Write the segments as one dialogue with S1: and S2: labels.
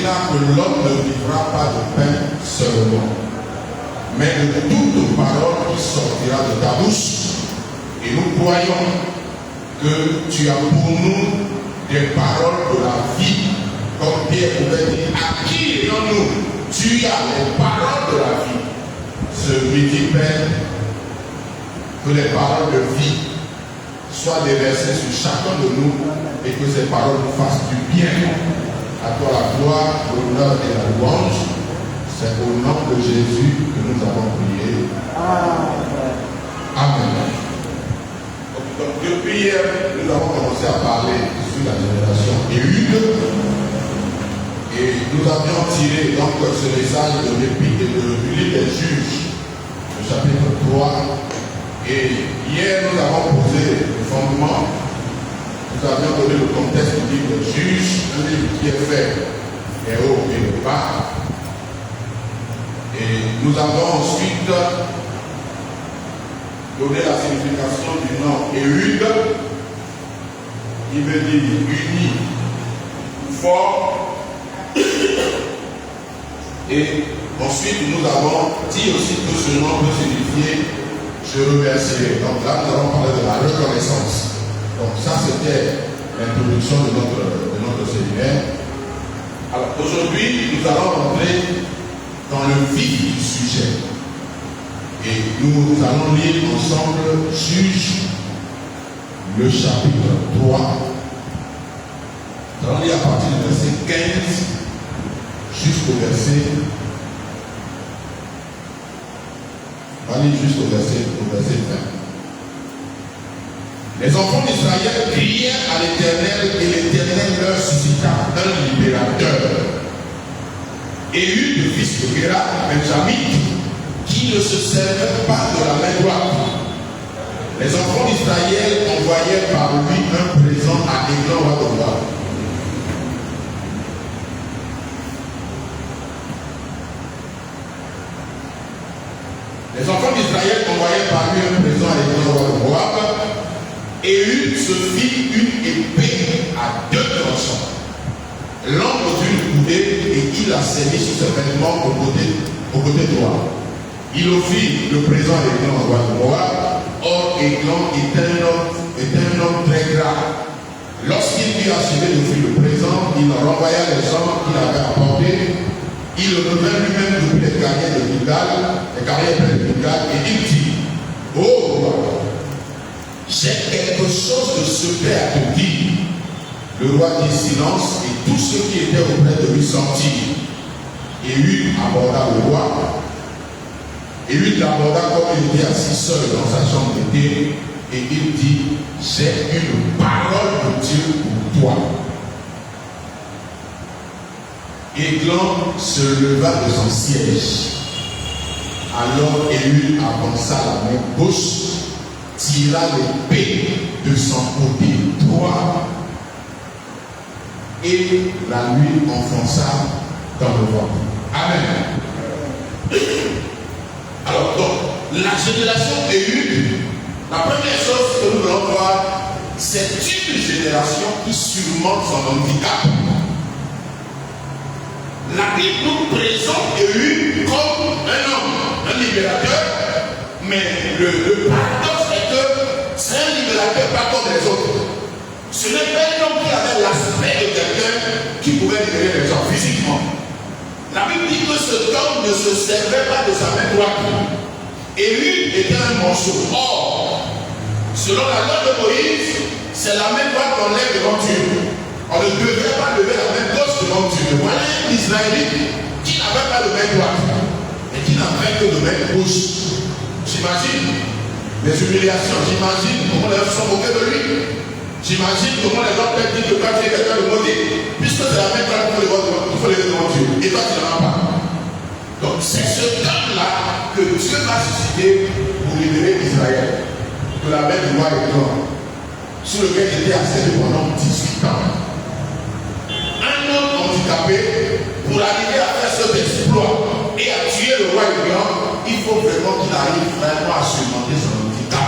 S1: déclare que l'homme ne vivra pas de pain seulement, mais de toute parole qui sortira de ta bouche. Et nous croyons que tu as pour nous des paroles de la vie, comme Pierre pouvait dire, à qui ayons-nous? Tu as les paroles de la vie. Ce midi, Père, que les paroles de vie soient déversées sur chacun de nous et que ces paroles nous fassent du bien. À toi la gloire, l'honneur et la louange. C'est au nom de Jésus que nous avons prié. Amen. Donc, depuis hier, nous avons commencé à parler sur la génération Éhude. Et nous avions tiré donc ce message de l'épître du livre des Juges, le chapitre 3. Et hier, nous avons posé le fondement. Nous avions donné le contexte du livre des Juges, un livre qui est fait des hauts et des bas. Et nous avons ensuite donné la signification du nom Éhude, qui veut dire uni, fort. Et ensuite, nous avons dit aussi que ce nom peut signifier je remercierai. Donc là, nous avons parlé de la reconnaissance. Donc ça, c'était l'introduction de notre séminaire. Alors aujourd'hui, nous allons rentrer dans le vif du sujet. Et nous allons lire ensemble Juges, le chapitre 3. Nous allons lire à partir du verset 15 jusqu'au verset. On va lire jusqu'au verset 20. Les enfants d'Israël crièrent à l'Éternel et l'Éternel leur suscita un libérateur. Éhude, fils de Géra, Benjamite, qui ne se servait pas de la main droite. Les enfants d'Israël envoyèrent par lui un présent à Églon, roi de Moab. Les enfants d'Israël envoyèrent par lui un présent à Églon, roi de Moab. Éhude se fit une épée à 2 tranchants, l'angle d'une coudée, et il la servi sur ses vêtements au côté droit. Il offrit le présent à Églon, roi de Moab. Or, Églon était un homme très gras. Lorsqu'il eut achevé d'offrir le présent, il renvoya les gens qu'il avait apportés. Il revint lui-même depuis les carrières de Gilgal, et il dit: ô roi, j'ai quelque chose de secret à te dire. Le roi dit silence, et tous ceux qui étaient auprès de lui sortirent. Éhude aborda le roi. Éhude l'aborda comme il était assis seul dans sa chambre d'été, et il dit: j'ai une parole de Dieu pour toi. Églon se leva de son siège. Alors Éhude avança la main gauche, tira l'épée de son côté droit et la lui enfonça dans le ventre. Amen. Alors donc, la génération Éhude, la première chose que nous allons voir, c'est une génération qui surmonte son handicap. La Bible nous présente Éhude comme un homme, un libérateur, mais le paradoxe est que c'est un libérateur pas comme les autres. Ce n'est pas un homme qui avait l'aspect de quelqu'un qui pouvait libérer les gens physiquement. La Bible dit que cet homme ne se servait pas de sa main droite. Éhude était un manchot. Or, selon la loi de Moïse, c'est la main droite qu'on lève devant Dieu. On ne devrait pas lever la main gauche devant Dieu. Voilà un Israélite qui n'avait pas de main droite, mais qui n'avait que de main gauche. J'imagine les humiliations, j'imagine comment les gens sont moqués de lui. J'imagine comment les gens peuvent dire que quand tu es quelqu'un de maudit, puisque c'est la main droite qu'il faut lever devant Dieu. Et toi, tu n'en as pas. Donc c'est ce temps-là que Dieu va susciter pour libérer Israël de la main du roi Églon, sur lequel il était assis pendant 18 ans. Un homme handicapé, pour arriver à faire cet exploit et à tuer le roi Églon, il faut vraiment qu'il arrive vraiment à surmonter son handicap.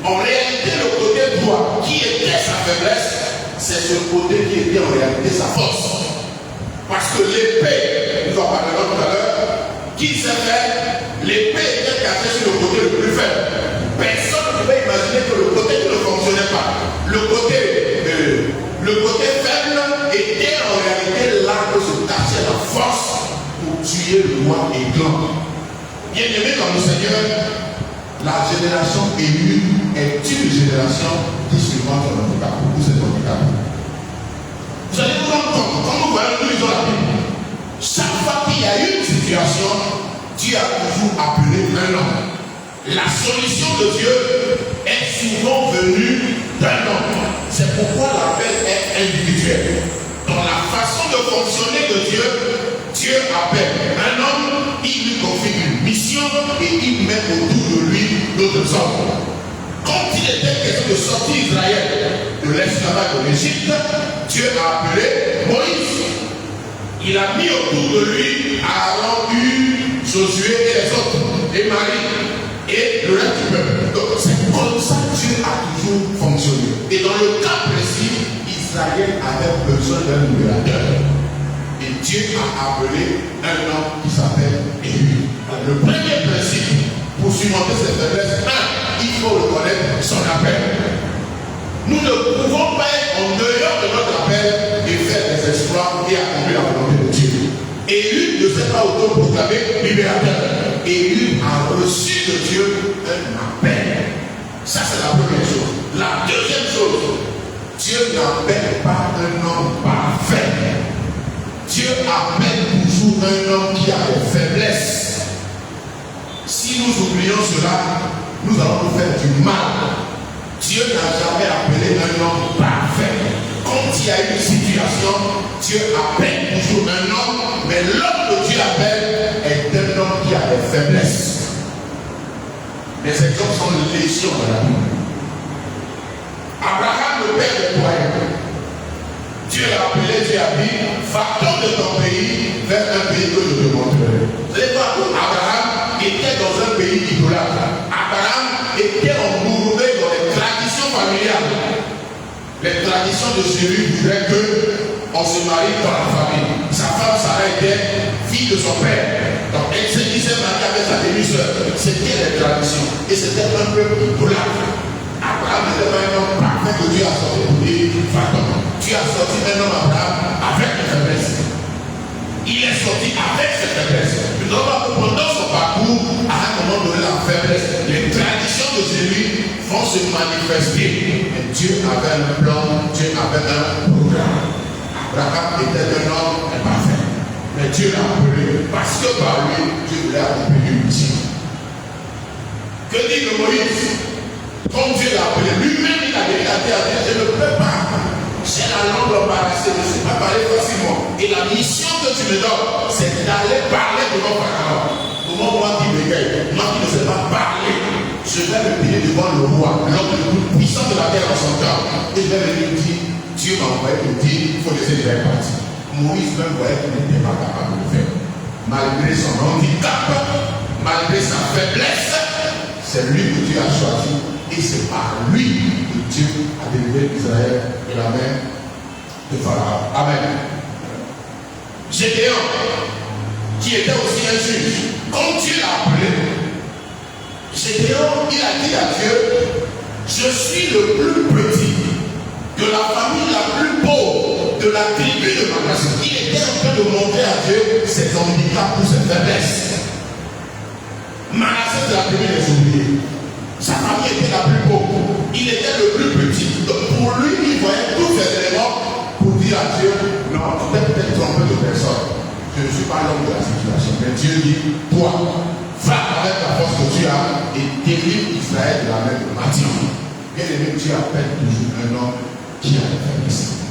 S1: En réalité, le côté droit qui était sa faiblesse, c'est ce côté qui était en réalité sa force. Parce que l'épée, nous en parlerons tout à l'heure, qui s'est fait, l'épée était cachée sur le côté le plus faible. Personne ne pouvait imaginer que le côté qui ne fonctionnait pas, le côté faible était en réalité là que se cachait la force pour tuer le roi Églon. Bien-aimés dans le Seigneur, la génération élue est une génération qui surmonte son handicap ou ses handicaps. Vous allez vous rendre compte, quand nous voyons, nous lisons la Bible, chaque fois qu'il y a une situation, Dieu a toujours appelé un homme. La solution de Dieu est souvent venue d'un homme. C'est pourquoi l'appel est individuel. Dans la façon de fonctionner de Dieu, Dieu appelle un homme, il lui confie une mission et il met autour de lui d'autres hommes. Quand il était question de sortir Israël de l'esclavage de l'Égypte, Dieu a appelé Moïse. Il a mis autour de lui Aaron, Josué et les autres, et Marie, et le reste du peuple. Donc c'est comme ça que Dieu a toujours fonctionné. Et dans le cas précis, Israël avait besoin d'un libérateur. Et Dieu a appelé un homme qui s'appelle Élie. Le premier principe pour surmonter cette faiblesse, il faut reconnaître son appel. Nous ne pouvons pas être en dehors de notre appel et faire des exploits et accomplir la volonté de Dieu. Élie ne s'est pas autoproclamé libérateur. Élie a reçu de Dieu un appel. Ça, c'est la première chose. La deuxième chose, Dieu n'appelle pas un homme parfait. Dieu appelle toujours un homme qui a des faiblesses. Si nous oublions cela, nous allons nous faire du mal. Dieu n'a jamais appelé un homme parfait. Quand il y a une situation, Dieu appelle toujours un homme, mais l'homme que Dieu appelle est un homme qui a des faiblesses. Les exemples sont légion dans la Bible. Abraham, le père de Abraham, Dieu l'a appelé, Dieu a dit, va-t'en de ton pays vers un pays que je te montrerai. Vous savez pas que Abraham était dans un pays idolâtre. Abraham était embourbé dans les traditions familiales. Les traditions de celui voudraient qu'on se marie dans la famille. Sa femme Sarah était fille de son père. Donc elle se disait mariée avec sa demi-sœur. C'était les traditions. Et c'était un peuple idolâtre. Abraham n'était pas un homme parfait que Dieu a sorti pour dire va-t'en. Dieu a sorti un homme Abraham avec des faiblesses. Il est sorti avec ses faiblesses. Nous allons voir que pendant son parcours, à un moment donné, la faiblesse, les traditions de celui vont se manifester. Et Dieu avait un plan, Dieu avait un programme. Abraham était un homme imparfait. Mais Dieu l'a appelé parce que par lui, Dieu voulait accomplir une mission. Que dit le Moïse? Comme Dieu l'a appelé, lui-même il a dit à Dieu, je ne peux pas. J'ai la langue embarrassée, je ne sais pas parler facilement. Et la mission que tu me donnes, c'est d'aller parler devant Pharaon. Comment moi qui m'égaye, moi qui ne sais pas parler, je vais me payer devant le roi, l'homme le plus puissant de la terre en son temps. Et je vais venir dire, Dieu m'a envoyé pour dire, il faut laisser les partir. Moïse même voyait qu'il n'était pas capable de le faire. Malgré son handicap, malgré sa faiblesse, c'est lui que Dieu a choisi. Et c'est par lui que Dieu a délivré Israël de la main de Pharaon. Amen. Gédéon, qui était aussi un juge, comme Dieu l'a appelé, Gédéon, il a dit à Dieu, je suis le plus petit de la famille la plus pauvre de la tribu de Manassé. Il était en train de montrer à Dieu ses handicaps ou ses faiblesses. Manassé, c'est la tribu des oubliés. Sa famille était la plus pauvre. Il était le plus petit. Donc pour lui, il voyait tous ces éléments pour dire à Dieu, non, tu t'es peut-être trompé de personne. Je ne suis pas l'homme de la situation. Mais Dieu dit, toi, va avec la force que tu as et délivre Israël de la main de Madian. Bien aimé, Dieu appelle toujours un homme qui a des faiblesses.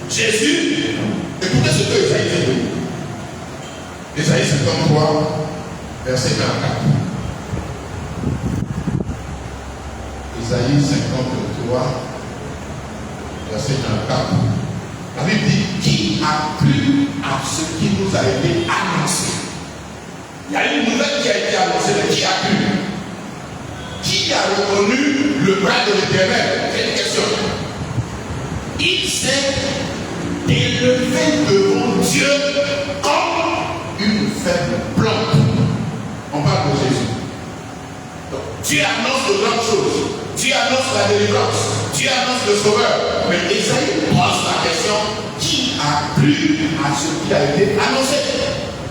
S1: Jésus, écoutez ce que Isaïe dit. Isaïe 53, verset 24. Isaïe 53, verset 44. La Bible dit, qui a cru à ce qui nous a été annoncé? Il y a une nouvelle qui a été annoncée, mais qui a cru? Qui a reconnu le bras de l'Éternel? C'est une question. Il s'est d'élever devant Dieu comme une faible plante. On parle de Jésus. Donc, Dieu annonce de grandes choses. Dieu annonce la délivrance. Dieu annonce le sauveur. Mais Isaïe pose la question, qui a plu à ce qui a été annoncé?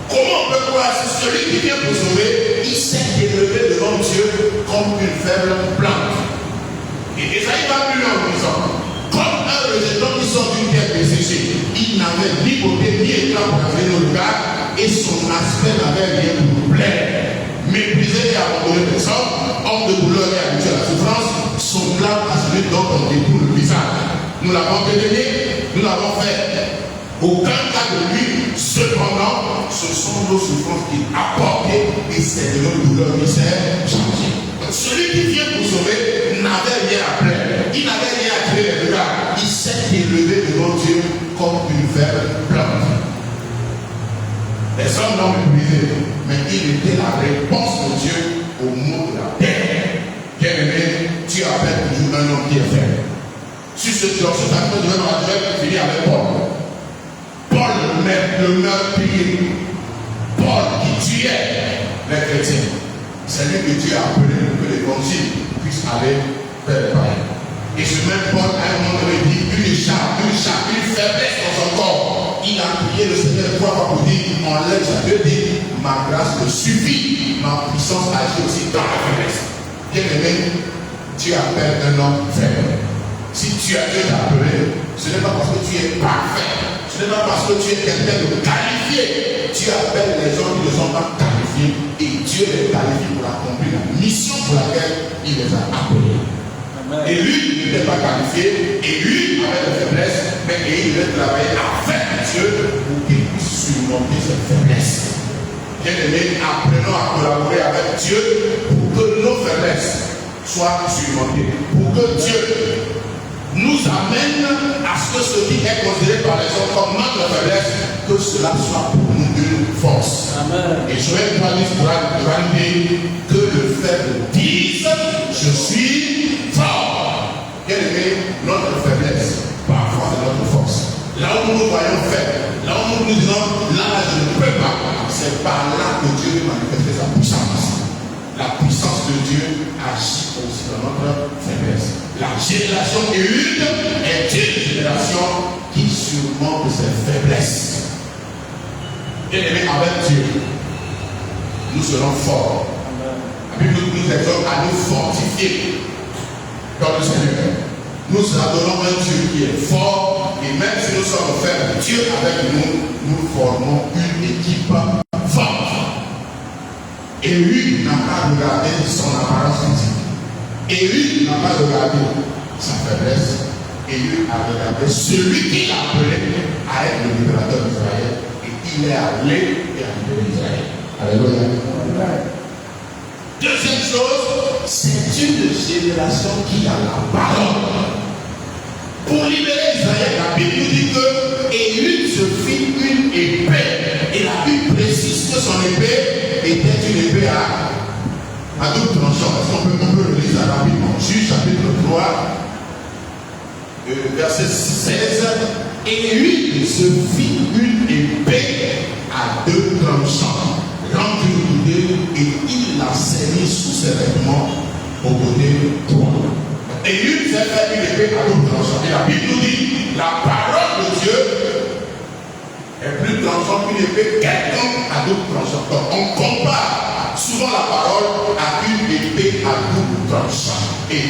S1: Comment on peut croire si celui qui vient pour sauver, il s'est élevé devant Dieu comme une faible plante? Et Isaïe va plus loin en disant, comme un rejeton qui sort d'une terre desséchée, il n'avait ni beauté ni éclat pour laver nos regards, et son aspect n'avait rien pour plaire. Méprisé et abandonné des hommes, homme de douleur et habitué à la souffrance, semblable à celui dont on détourne le visage. Nous l'avons dédaigné, nous l'avons fait. Aucun cas de lui, cependant, ce sont nos souffrances qu'il a portées et c'est de nos douleurs qui s'est changé. Celui qui vient pour sauver n'avait rien à plaire, il n'avait rien à tirer les regards. Il s'est élevé devant Dieu comme une faible plante. Les hommes l'ont méprisé, mais il était la réponse de Dieu au mot de la terre. Bien-aimé, Dieu appelle toujours un homme qui est faible. Sur ce jour, je vais finir avec Paul. Paul, le meurtrier. Paul qui tuait les chrétiens. C'est lui que Dieu a appelé pour que l'évangile puisse aller vers les païens. Et ce même Paul, à un moment donné, dit une faiblesse dans son corps. Il a prié le Seigneur 3 fois pour dire, enlève ça. Dieu dit, ma grâce me suffit, ma puissance agit aussi dans la faiblesse. Bien aimé, Dieu appelle un homme faible. Si Dieu t'a appelé, ce n'est pas parce que tu es parfait, ce n'est pas parce que tu es quelqu'un de qualifié. Dieu appelle les gens qui ne sont pas qualifiés et Dieu les qualifie pour accomplir la mission pour laquelle il les a appelés. Et lui n'était pas qualifié, et lui avait des faiblesses, mais il devait travailler avec Dieu pour qu'il puisse surmonter cette faiblesse. Bien-aimés, apprenons à collaborer avec Dieu pour que nos faiblesses soient surmontées, pour que Dieu nous amène à ce que ce qui est considéré par les hommes comme notre faiblesse, que cela soit pour nous une force. Amen. Et Joël 3:10 pourra nous dire que le faible dise, je suis fort. Bien aimé, notre faiblesse, parfois c'est notre force. Là où nous nous voyons faibles, là où nous nous disons, là je ne peux pas, c'est par là que Dieu veut manifester sa puissance. La puissance de Dieu agit aussi dans notre faiblesse. La génération une est une génération qui surmonte ses faiblesses. Bien aimé, avec Dieu, nous serons forts. La Bible nous exhorte à nous fortifier dans le Seigneur. Nous adorons un Dieu qui est fort, et même si nous sommes faibles, Dieu avec nous, nous formons une équipe forte. Et lui n'a pas regardé son apparence physique. Et lui n'a pas regardé sa faiblesse. Et lui a regardé celui qui l'a appelé à être le libérateur d'Israël. Et il est allé et a libéré Israël. Alléluia. Deuxième chose, c'est une génération qui a la parole. Pour libérer Israël, la Bible nous dit que Élie se fit une épée. Et la Bible précise que son épée était une épée à double tranchant. Est-ce qu'on peut le lire rapidement? Juge chapitre 3, verset 16. Et lui se fit une épée à deux tranchants, remplie de côté, et il l'a serrée sous ses vêtements au côté droit. Et lui s'est fait une épée à double tranchant. Et la Bible nous dit, la parole de Dieu est plus tranchante qu'une épée quelconque à double tranchant. Donc on compare souvent la parole à une épée à double tranchant. Et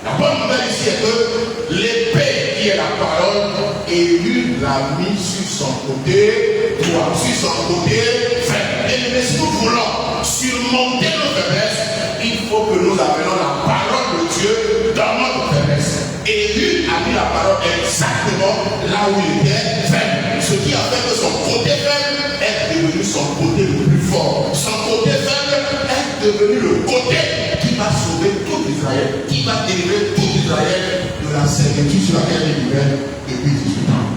S1: la bonne nouvelle ici est que l'épée qui est la parole, Élie l'a mis sur son côté droit, sur son côté faible. Et si nous voulons surmonter nos faiblesses, il faut que nous amenions la parole de Dieu dans notre faiblesse. Élie a mis la parole exactement là où il était faible. Ce qui a fait que son côté faible est devenu son côté le plus fort. Son côté faible est devenu le côté qui va sauver tout Israël, qui va délivrer tout Israël de la servitude sur laquelle il vivait depuis 18 ans.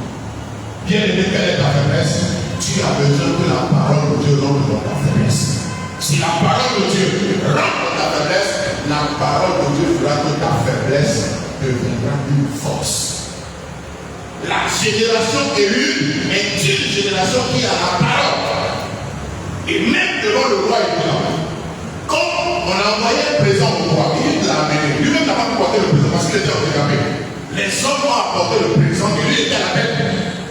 S1: Bien aimé, quelle est ta faiblesse? Tu as besoin que la parole de Dieu rentre dans ta faiblesse. Si la parole de Dieu rentre dans ta faiblesse, la parole de Dieu fera que ta faiblesse deviendra une force. La génération élue est une génération qui a la parole. Et même devant le roi Élie, quand on a envoyé un présent au roi, il l'a amené. Lui-même n'a pas pu porter le présent parce qu'il était handicapé. Les hommes ont apporté le présent et lui était à la tête.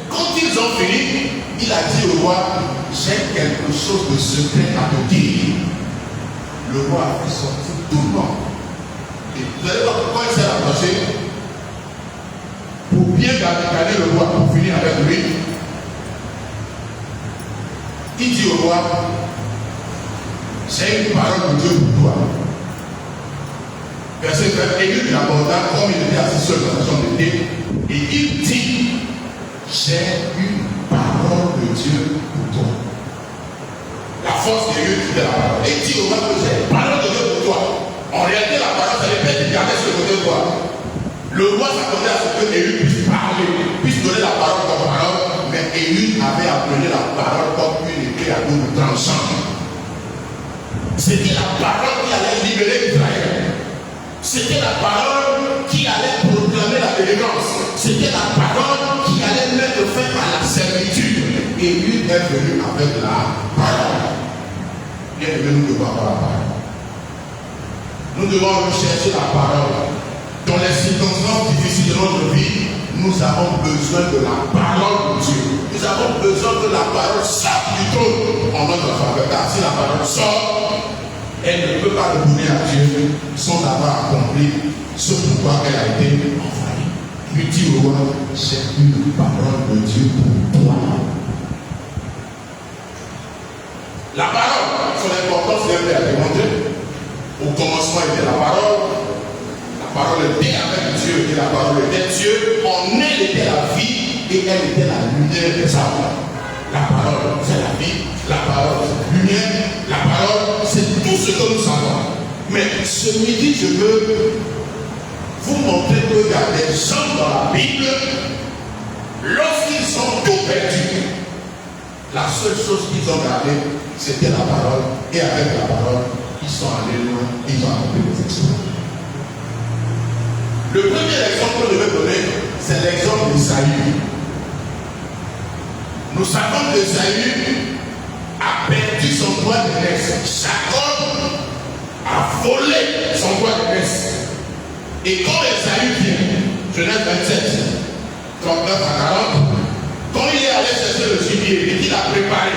S1: Quand ils ont fini, il a dit au roi, j'ai quelque chose de secret à te dire. Le roi a fait sortir tout le monde. Et vous allez voir pourquoi il s'est approché. Pour bien garder le roi, pour finir avec lui, il dit au roi, j'ai une parole de Dieu pour toi. Verset 20, Élie l'aborda comme il était assis seul dans sa chambre d'été, et il dit, j'ai une parole de Dieu pour toi. La force d'Élie, c'était la parole. Et il dit au roi que j'ai une parole de Dieu pour toi. En réalité, la parole, ça dépend de garder sur le côté de toi. Le roi s'attendait à ce que Élie puisse parler, puisse donner la parole comme parole, mais Élie avait appelé la parole comme une épée à double tranchant. C'était la parole qui allait libérer Israël. C'était la parole qui allait proclamer la délivrance. C'était la parole qui allait mettre fin à la servitude. Élie est venu avec la parole. Bien aimé, nous devons avoir la parole. Nous devons rechercher la parole. Dans les circonstances difficiles de notre vie, nous avons besoin de la parole de Dieu. Nous avons besoin que la parole sorte du trône en notre faveur. Car si la parole sort, elle ne peut pas retourner à Dieu sans avoir accompli ce pourquoi elle a été envoyée. Lui dit au roi, j'ai une parole de Dieu pour toi. La parole, son importance est à démontrer. Au commencement était la parole. La parole était avec Dieu et la parole était Dieu. En elle était la vie et elle était la lumière des hommes. La parole, c'est la vie. La parole, c'est la lumière. La parole, c'est tout ce que nous savons. Mais ce midi, je veux vous montrer qu'il y a des gens dans la Bible, lorsqu'ils ont tout perdu, la seule chose qu'ils ont gardée, c'était la parole. Et avec la parole, ils sont allés loin, ils ont accompli des exploits. Le premier exemple que je vais donner, c'est l'exemple d'Ésaü. Nous savons qu'Ésaü a perdu son droit d'aînesse. Jacob a volé son droit d'aînesse. Et quand Ésaü vient, Genèse 27, 39 à 40, quand il est allé chercher le gibier et qu'il a préparé,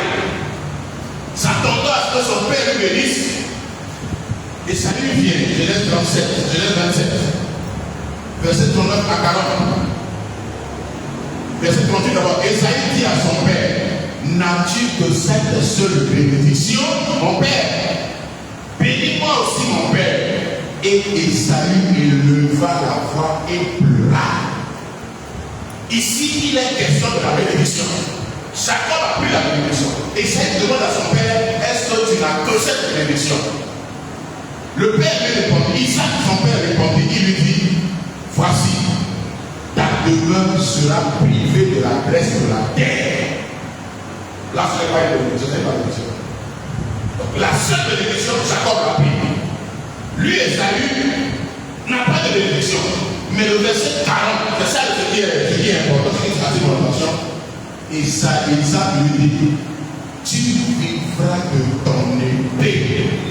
S1: s'attendant à ce que son père lui bénisse, Ésaü vient, Genèse 27. Verset 39 à 40. Verset 38 d'abord. Ésaü dit à son père, n'as-tu que cette seule bénédiction, mon père? Bénis-moi aussi, mon père. Et Ésaü éleva la voix et pleura. Ici, il est question de la bénédiction. Jacob a pris la bénédiction. Ésaü demande à son père, est-ce que tu n'as que cette bénédiction? Le père lui répond, Isaac, son père répondit, il lui dit, voici, ta demeure sera privée de la graisse de la terre. Là, ce n'est pas une bénédiction, ce n'est pas une bénédiction. Donc, la seule bénédiction que Jacob a pris, lui, Ésaü, n'a pas de bénédiction. Mais le verset 40, c'est ça ce qui est important, ce qui est assez mon attention. Isaac lui dit, tu vivras de ton épée.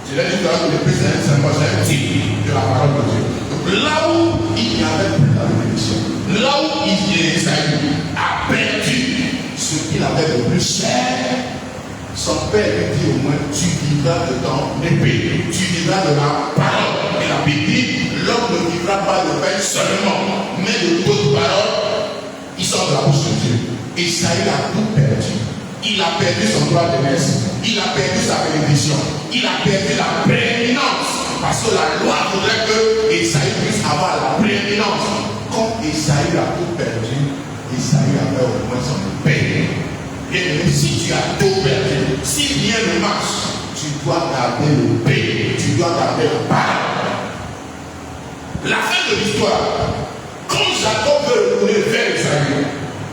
S1: Je l'ai dit que le plus c'est un type de la parole de Dieu. Donc là où il n'y avait plus la bénédiction, là où Ésaü a perdu ce qu'il avait de plus cher, son père lui dit au moins, tu vivras de ton épée, tu vivras de la parole. Et la Bible dit, l'homme ne vivra pas de pain seulement, mais de toute parole, qui sort de la bouche de Dieu. Ésaü a tout perdu. Il a perdu son droit d'aînesse, il a perdu sa bénédiction, il a perdu la prééminence. Parce que la loi voudrait que Ésaü puisse avoir la prééminence. Quand Ésaü a tout perdu, Ésaü avait au moins son épée. Et si tu as tout perdu, si rien ne marche, tu dois garder l'épée, tu dois garder la parole. La fin de l'histoire, quand Jacob veut retourner vers Ésaü,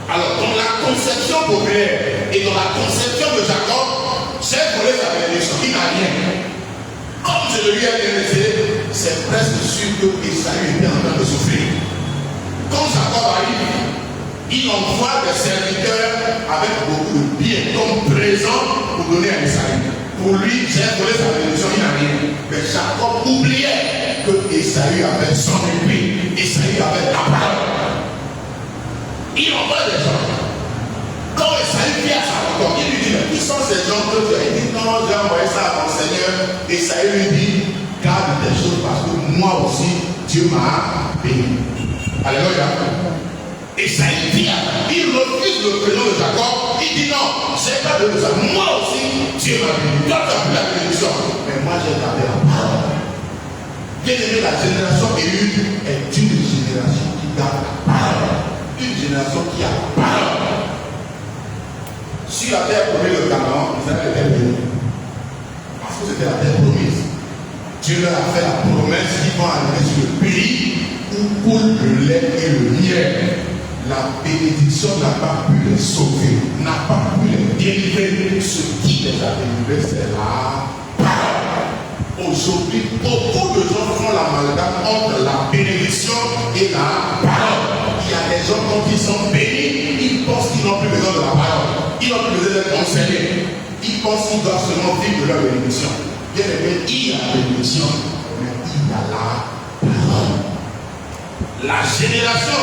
S1: alors dans la conception populaire et dans la conception de Jacob, j'ai volé sa bénédiction, il n'a rien. Comme je le lui ai bien laissé, c'est presque sûr que Ésaü était en train de souffrir. Quand Jacob arrive, il envoie des serviteurs avec beaucoup de biens comme présent pour donner à Esaü. Pour lui, j'ai donné sa bénédiction, il n'a rien. Mais Jacob oubliait que Esaü avait son épée, Esaü avait la parole. Il envoie des gens. Quand Esaü vient à sa rencontre, il lui dit, mais qui sont ces gens que tu as dit? Non, j'ai envoyé ça à mon Seigneur. Esaü lui dit, garde tes choses parce que moi aussi, Dieu m'a béni. Alléluia. Esaü vient, il refuse le prénom de Jacob. Il dit non, j'ai pas de ça. Moi aussi, Dieu m'a béni. Toi, tu as pris la bénédiction. Mais moi, j'ai gardé la parole. Bien aimé, la génération élue est une génération qui garde la parole. Une génération qui a la parole. Si la terre promet le Canaan, Israël était béni. Parce que c'était la terre promise. Dieu leur a fait la promesse qu'ils vont arriver sur le pays où coule le lait et le miel. La bénédiction n'a pas pu les sauver, n'a pas pu les délivrer. Ce qui les a délivrés, c'est la parole. Aujourd'hui, beaucoup de gens font l'amalgame entre la bénédiction et la parole. Il y a des gens, quand ils sont bénis, ils pensent qu'ils n'ont plus besoin de la parole. Ils n'ont plus besoin d'être enseignés. Ils pensent qu'ils doivent seulement vivre de leur bénédiction. Bien aimé, il y a la bénédiction, mais il y a la parole. La génération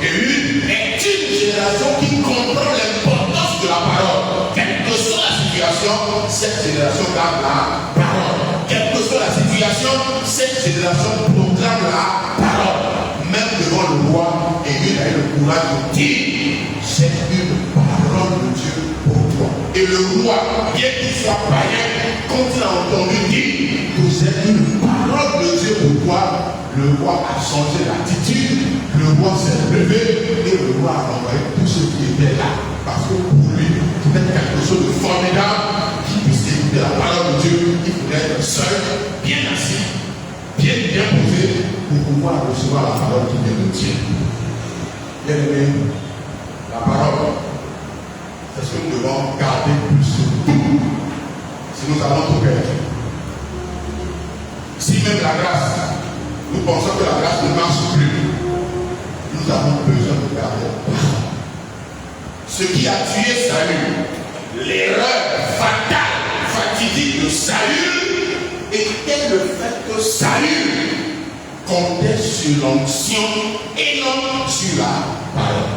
S1: élue est une génération qui comprend l'importance de la parole. Quelle que soit la situation, cette génération garde la parole. Quelle que soit la situation, cette génération proclame la parole. Même devant le roi, Élie a eu le courage de dire, c'est une parole de Dieu pour toi. Et le roi, bien qu'il soit païen, quand il a entendu dire que c'est une parole de Dieu pour toi, le roi a changé l'attitude, le roi s'est levé et le roi a envoyé tous ceux qui étaient là. Parce que pour lui, c'était quelque chose de formidable qui puisse écouter la parole de Dieu. Il faudrait être seul, bien assis, bien posé pour pouvoir recevoir la parole qui vient de Dieu. Bien aimé, la parole, c'est ce que nous devons garder plus que tout. Si nous allons tout perdre. Si même la grâce, nous pensons que la grâce ne marche plus, nous avons besoin de garder la parole. Ce qui a tué Saül, l'erreur fatale, fatidique de Saül, était le fait que Saül comptait sur l'onction et non sur la parole.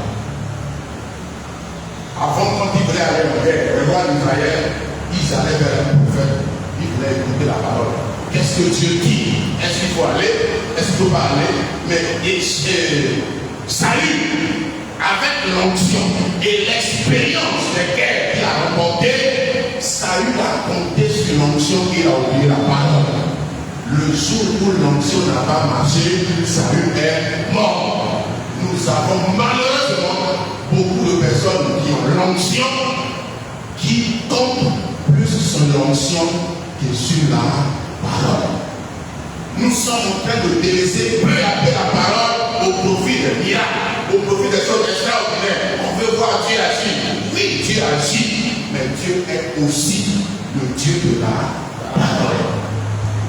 S1: Avant, quand ils voulaient aller en guerre, le roi d'Israël, ils allaient vers un prophète, ils voulaient écouter la parole. Qu'est-ce que Dieu dit? Est-ce qu'il faut aller? Est-ce qu'il ne faut pas aller? Mais Saül, avec l'onction et l'expérience des guerres qu'il a remportées, Saül a compté sur l'onction et il a oublié la parole. Le jour où l'onction n'a pas marché, Saül est mort. Nous avons malheureusement beaucoup de personnes qui ont l'onction, qui comptent plus sur l'onction que sur la parole. Nous sommes en train de délaisser peu à peu la parole au profit des miracles, au profit des choses extraordinaires. On veut voir Dieu agir. Oui, Dieu agit, mais Dieu est aussi le Dieu de la parole.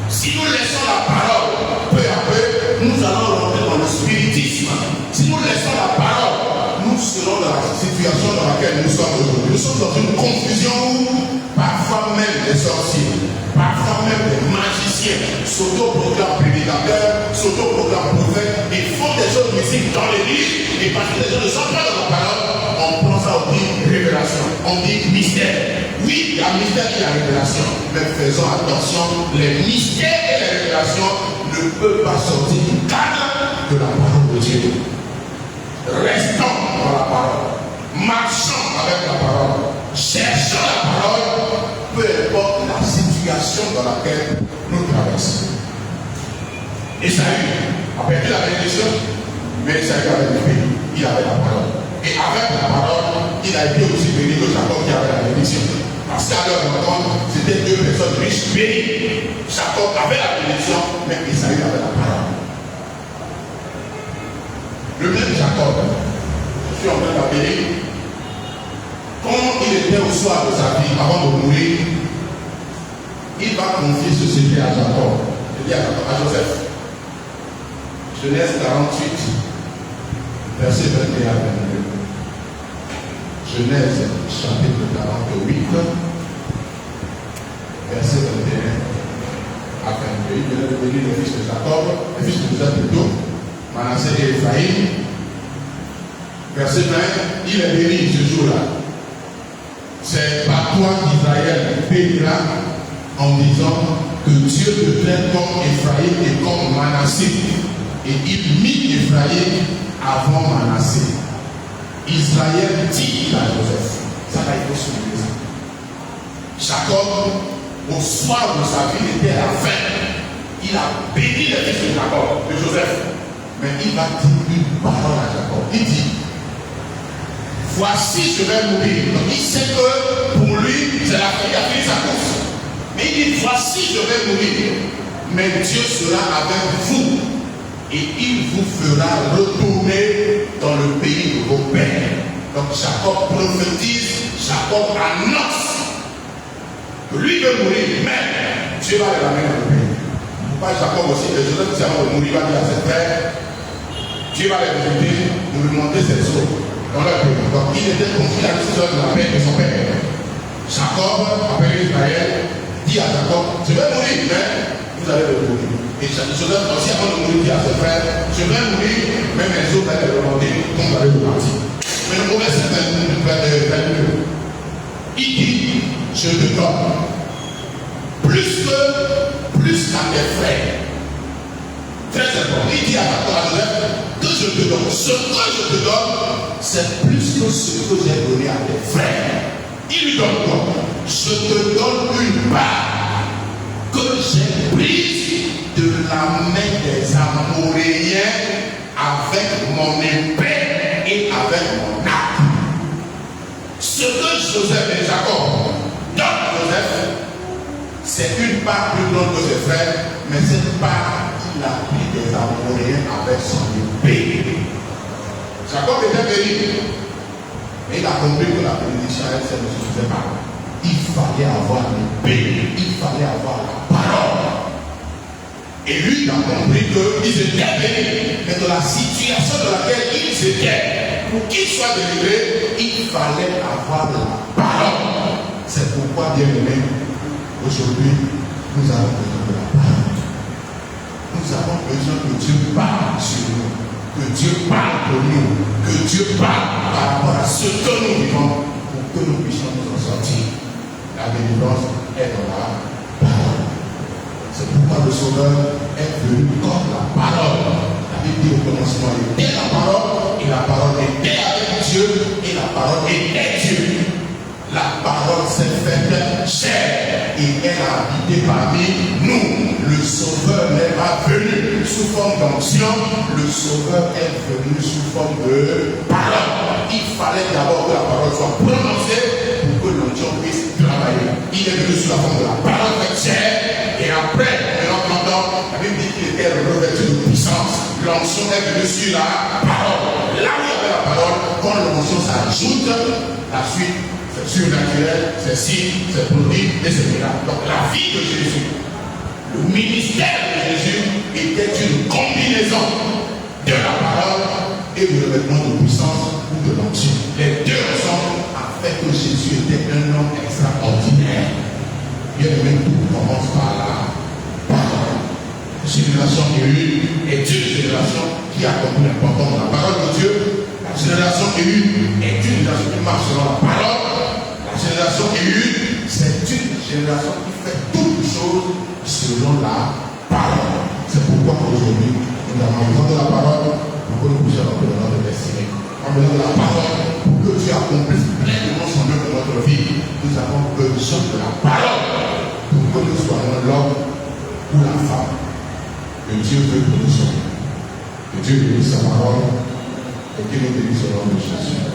S1: Si nous laissons la parole peu à peu, nous allons rentrer dans le spiritisme. Si nous laissons la parole, nous serons dans la situation dans laquelle nous sommes aujourd'hui. Nous sommes dans une confusion où parfois même des sorciers, parfois même des magiciens s'auto-proclament prédicateurs, s'auto-proclament prophètes et font des choses mystiques dans l'église. Et parce que les gens ne sont pas dans la parole, on prend ça, on dit révélation, on dit mystère. Oui, il y a mystère et la révélation, mais faisons attention, les mystères et les révélations ne peuvent pas sortir du cadre de la parole de Dieu. Restons dans la parole, marchons avec la parole, cherchons la parole, peu importe la situation dans laquelle nous traversons. Esaü a perdu la bénédiction, mais Esaü avait le pays, il avait la parole. Et avec la parole, il a été aussi béni que Jacob qui avait la bénédiction. Parce qu'à leur rencontre, c'était deux personnes riches bénies. Jacob avait la bénédiction, mais Esaü avait la parole. Le même Jacob, je suis en train d'appeler, quand il était au soir de sa vie, avant de mourir, il va confier ce secret à Jacob. Il dit à Joseph. Genèse 48, verset 21 à 22. Genèse chapitre 48, verset 21 à 22. Il vient de bénir les fils de Jacob, les fils de Joseph plutôt, Manassé et Ephraïm. Verset 20, il est béni ce jour-là. C'est par toi qu'Israël bénira en disant que Dieu te traite comme Ephraïm et comme Manassé. Et il mit Ephraïm avant Manassé. Israël dit à Joseph, ça va être souligné ça. Jacob, au soir de sa vie, il était à la fin. Il a béni les fils de Jacob, de Joseph. Mais il va dire une parole à Jacob. Il dit, voici je vais mourir. Donc il sait que pour lui, c'est la fin, il a fini sa course. Mais il dit, voici je vais mourir. Mais Dieu sera avec vous. Et il vous fera retourner dans le pays de vos pères. Donc Jacob prophétise, Jacob annonce que lui veut mourir, mais Dieu va le ramener dans le pays. Pas Jacob aussi, et Joseph qui avant de mourir va dire à ses frères, Dieu va les visiter, nous lui montrer ses eaux dans leur pays. Donc il était confié à l'histoire de la paix de son père. Jacob, appelé Israël, dit à Jacob, je vais mourir, mais vous allez le mourir. Et Joseph aussi avant de mourir dit à ses frères, je vais mourir, mais mes autres allaient le demander, donc vous allez le partir. Mais le mauvais c'est il dit, je te donne plus qu'à tes frères. Très important. Il dit à Joseph que je te donne. Ce que je te donne, c'est plus que ce que j'ai donné à tes frères. Il lui donne quoi? Je te donne une part que j'ai prise de la main des Amoréens avec mon épée et avec mon arc. Ce que Joseph et Jacob donnent à Joseph, c'est une part plus grande que ses frères, mais cette part, il a pris des Amoréens avec son épée. Jacob était béni, mais il a compris que la bénédiction ne se suffisait pas. Il fallait avoir l'épée, il fallait avoir la parole. Et lui, il a compris qu'ils étaient bénis, mais dans la situation dans laquelle ils étaient, pour qu'ils soient délivrés, il fallait avoir la parole. C'est pourquoi, bien aimé, aujourd'hui, nous avons besoin de la parole. Nous avons besoin que Dieu parle sur nous, que Dieu parle pour nous, que Dieu parle par rapport à ce que nous vivons, pour que nous puissions nous en sortir. La délivrance est dans la parole. C'est pourquoi le Sauveur est venu comme la parole. La Bible dit au commencement, il était la parole, et la parole était avec Dieu, et la parole était Dieu. La parole s'est faite chair, et elle a habité parmi nous. Le Sauveur n'est pas venu sous forme d'onction, le Sauveur est venu sous forme de parole. Il fallait d'abord que la parole soit prononcée pour que l'onction puisse travailler. Il est venu sous la forme de la parole faite chair. Et après, en entendant, la Bible dit qu'il était revêtu de puissance. L'onction est venue sur la parole. Là où il y avait la parole, quand l'onction s'ajoute, la suite, c'est surnaturel, c'est signes, c'est produit et c'est miracle. Donc la vie de Jésus, le ministère de Jésus était une combinaison de la parole et du revêtement de puissance ou de l'onction. Les deux ensemble ont fait que Jésus était un homme extraordinaire. Bien aimé, tout commence par la parole. La génération élue est une génération qui a compris l'importance de la parole de Dieu. La génération élue est une génération qui marche selon la parole. La génération élue, c'est une génération qui fait toutes choses selon la parole. C'est pourquoi aujourd'hui, nous avons besoin de la parole pour que nous puissions rentrer dans notre destinée. Nous avons besoin de la parole pour que Dieu accomplisse pleinement son œuvre dans notre vie. Nous avons besoin de la parole pour que nous soyons l'homme ou la femme que Dieu veut que nous soyons. Que Dieu bénisse sa parole et qu'il nous bénisse au nom de Jésus.